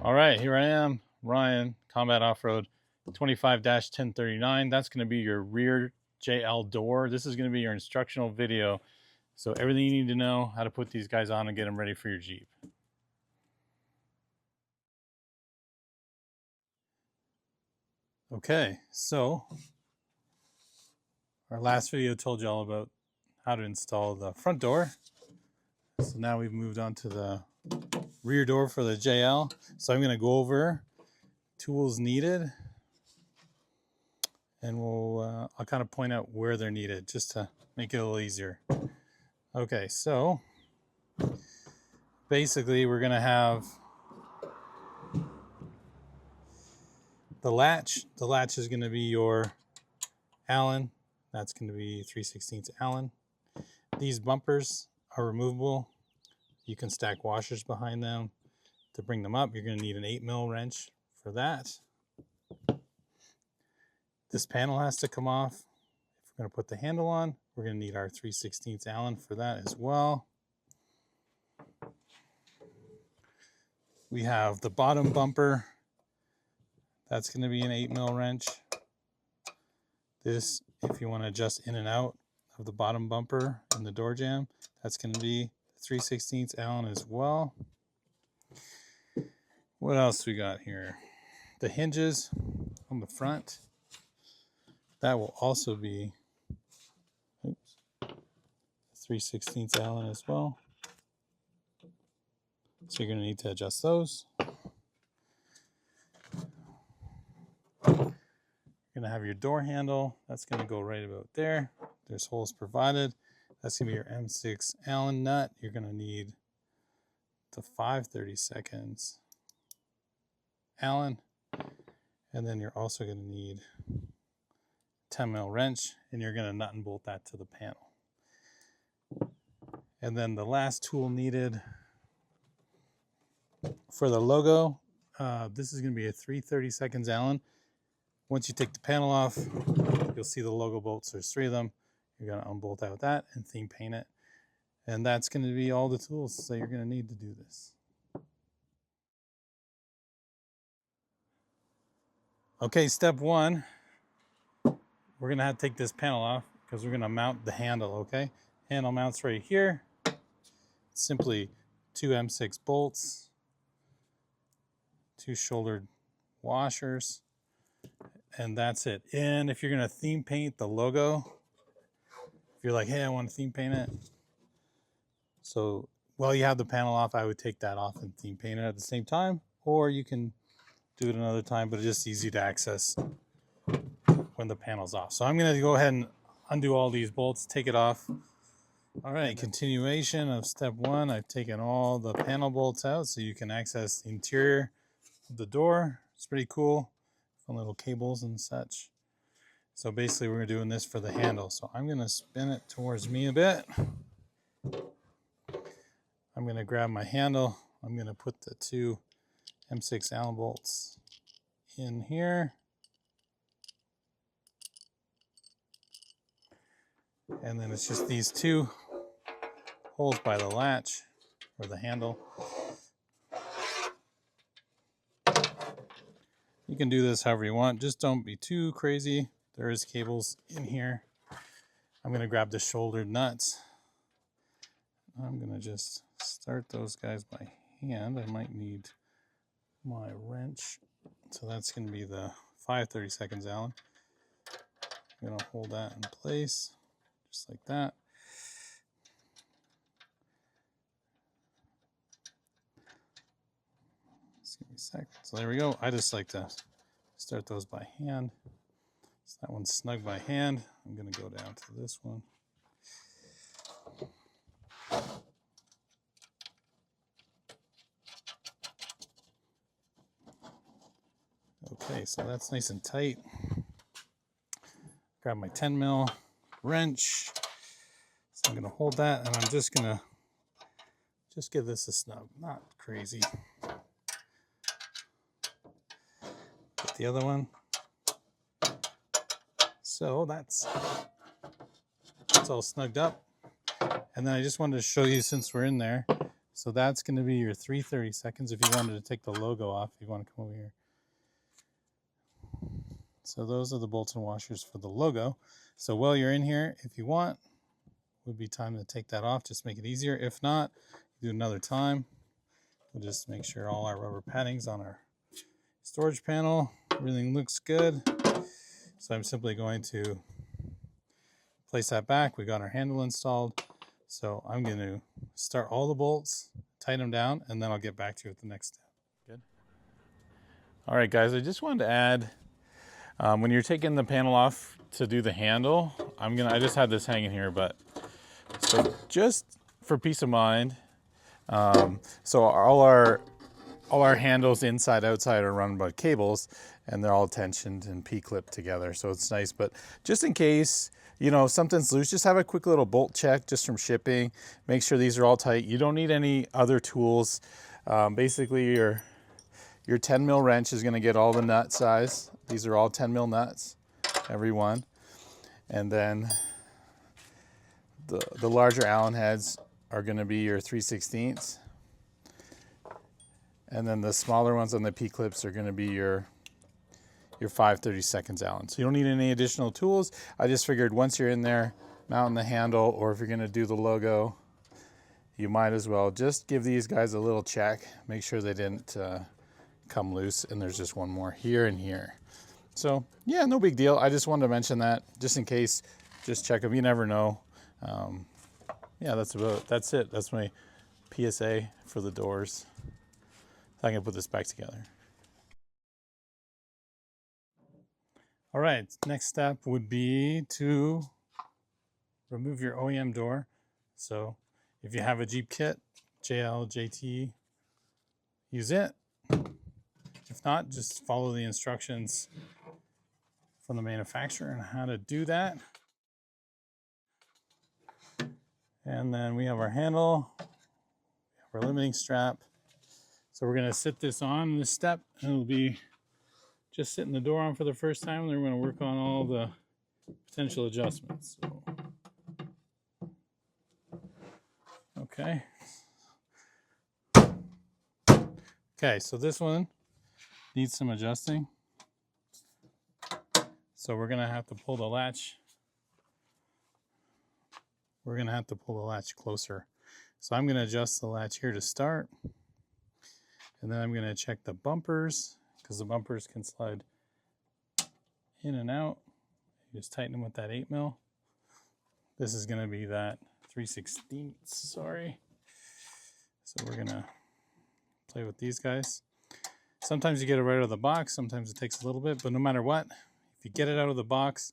All right, here I am, Ryan, Combat Off-Road 25-1039. That's going to be your rear JL door. This is going to be your instructional video. So everything you need to know how to put these guys on and get them ready for your Jeep. Okay, so our last video told you all about how to install the front door. So now we've moved on to the rear door for the JL. So I'm going to go over tools needed, and I'll kind of point out where they're needed just to make it a little easier. Okay, so basically we're going to have the latch. The latch is going to be your Allen. That's going to be 3/16 Allen. These bumpers are removable. You can stack washers behind them. To bring them up, you're going to need an 8mm wrench for that. This panel has to come off. If we're going to put the handle on, we're going to need our 3/16 Allen for that as well. We have the bottom bumper. That's going to be an 8mm wrench. This, if you want to adjust in and out of the bottom bumper and the door jamb, that's going to be 3/16 Allen as well. What else we got here? The hinges on the front. That will also be 3/16 Allen as well. So you're going to need to adjust those. You're going to have your door handle. That's going to go right about there. There's holes provided. That's going to be your M6 Allen nut. You're going to need the 5/32 Allen. And then you're also going to need 10mm wrench, and you're going to nut and bolt that to the panel. And then the last tool needed for the logo, this is going to be a 3/32 Allen. Once you take the panel off, you'll see the logo bolts. There's 3 of them. You're going to unbolt out that and theme paint it. And that's going to be all the tools that you're going to need to do this. Okay, step 1, we're going to have to take this panel off because we're going to mount the handle, okay? Handle mounts right here. Simply 2 M6 bolts, 2 shouldered washers, and that's it. And if you're going to theme paint the logo, if you're like, hey, I want to theme paint it, so while you have the panel off, I would take that off and theme paint it at the same time, or you can do it another time, but it's just easy to access when the panel's off. So I'm going to go ahead and undo all these bolts, take it off. All right, continuation of step 1. I've taken all the panel bolts out so you can access the interior of the door. It's pretty cool. Fun little cables and such. So basically we're doing this for the handle. So I'm going to spin it towards me a bit. I'm going to grab my handle. I'm going to put the 2 M6 Allen bolts in here. And then it's just these 2 holes by the latch or the handle. You can do this however you want. Just don't be too crazy. There is cables in here. I'm going to grab the shouldered nuts. I'm going to just start those guys by hand. I might need my wrench. So that's going to be the 5/32 Allen. I'm going to hold that in place just like that. Just give me a sec. So there we go. I just like to start those by hand. So that one's snug by hand. I'm going to go down to this one. Okay, so that's nice and tight. Grab my 10mm wrench. So I'm going to hold that, and I'm just going to give this a snug. Not crazy. Get the other one. So that's all snugged up. And then I just wanted to show you, since we're in there, So that's going to be your 330 seconds. If you wanted to take the logo off, you want to come over here. So those are the bolts and washers for the logo. So while you're in here, if you want, would be time to take that off. Just make it easier. If not, do another time. We'll just make sure all our rubber padding's on our storage panel. Everything looks good. So I'm simply going to place that back. We got our handle installed. So I'm going to start all the bolts, tighten them down, and then I'll get back to you with the next step. Good. All right, guys, I just wanted to add, when you're taking the panel off to do the handle, I just had this hanging here, but so just for peace of mind, so all our handles inside, outside are run by cables, and they're all tensioned and P-clipped together, so it's nice. But just in case, you know, something's loose, just have a quick little bolt check just from shipping. Make sure these are all tight. You don't need any other tools. Basically, your 10 mil wrench is going to get all the nut size. These are all 10 mil nuts, every one. And then the larger Allen heads are going to be your 3/16. And then the smaller ones on the P-clips are going to be your 5/32 Allen. So you don't need any additional tools. I just figured once you're in there, mounting the handle, or if you're going to do the logo, you might as well just give these guys a little check. Make sure they didn't come loose. And there's just one more here and here. So yeah, no big deal. I just wanted to mention that just in case. Just check them. You never know. Yeah, that's it. That's my PSA for the doors. I can put this back together. All right, next step would be to remove your OEM door. So if you have a Jeep kit, JL, JT, use it. If not, just follow the instructions from the manufacturer on how to do that. And then we have our handle, we have our limiting strap. So we're going to sit this on this step, and it'll be just sitting the door on for the first time, and then we're going to work on all the potential adjustments. So, okay. Okay, so this one needs some adjusting. So we're going to have to pull the latch. We're going to have to pull the latch closer. So I'm going to adjust the latch here to start. And then I'm going to check the bumpers, because the bumpers can slide in and out. You just tighten them with that 8 mil. This is going to be that 3/16, sorry. So we're going to play with these guys. Sometimes you get it right out of the box. Sometimes it takes a little bit, but no matter what, if you get it out of the box,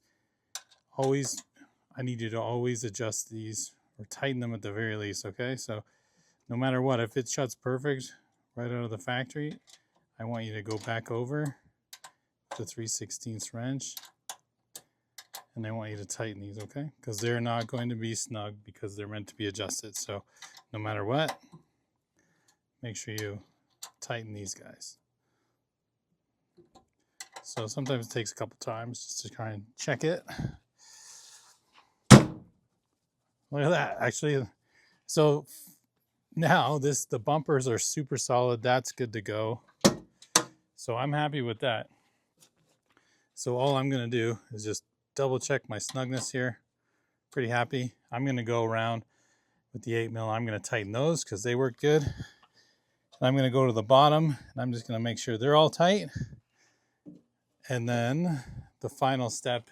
I need you to always adjust these or tighten them at the very least, okay? So no matter what, if it shuts perfect right out of the factory, I want you to go back over the 3/16 wrench, and I want you to tighten these, okay? Because they're not going to be snug because they're meant to be adjusted. So no matter what, make sure you tighten these guys. So sometimes it takes a couple times just to try and check it. Look at that, actually. So now the bumpers are super solid. That's good to go. So I'm happy with that. So all I'm going to do is just double check my snugness here. Pretty happy. I'm going to go around with the 8 mil. I'm going to tighten those because they work good. And I'm going to go to the bottom, and I'm just going to make sure they're all tight. And then the final step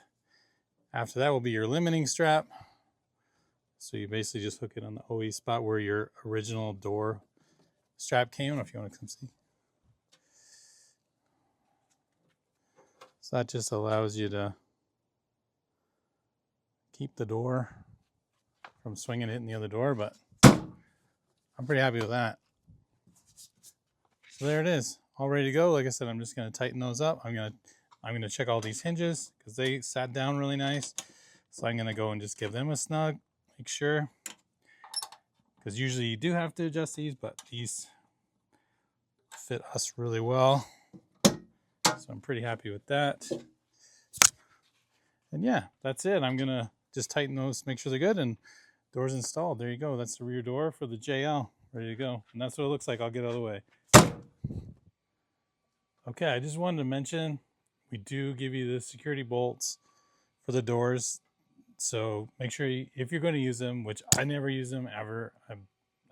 after that will be your limiting strap. So you basically just hook it on the OE spot where your original door strap came. I don't know if you want to come see. So that just allows you to keep the door from swinging, hitting the other door, but I'm pretty happy with that. So there it is, all ready to go. Like I said, I'm just going to tighten those up. I'm going to check all these hinges because they sat down really nice. So I'm going to go and just give them a snug, make sure, because usually you do have to adjust these, but these fit us really well. So I'm pretty happy with that. And yeah, that's it. I'm going to just tighten those, make sure they're good, and doors installed. There you go. That's the rear door for the JL. ready to go. And that's what it looks like. I'll get out of the way. Okay, I just wanted to mention we do give you the security bolts for the doors. So make sure if you're going to use them, which I never use them ever,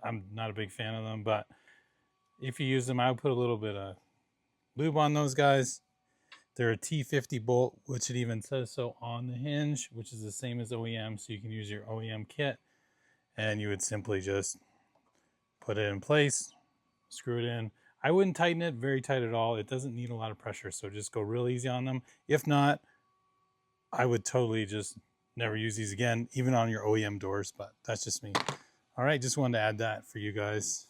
I'm not a big fan of them, but if you use them, I would put a little bit of lube on those guys. They're a T50 bolt, which it even says so on the hinge, which is the same as OEM. So you can use your OEM kit and you would simply just put it in place, screw it in. I wouldn't tighten it very tight at all. It doesn't need a lot of pressure, so just go real easy on them. If not, I would totally just never use these again, even on your OEM doors, but that's just me. All right, just wanted to add that for you guys.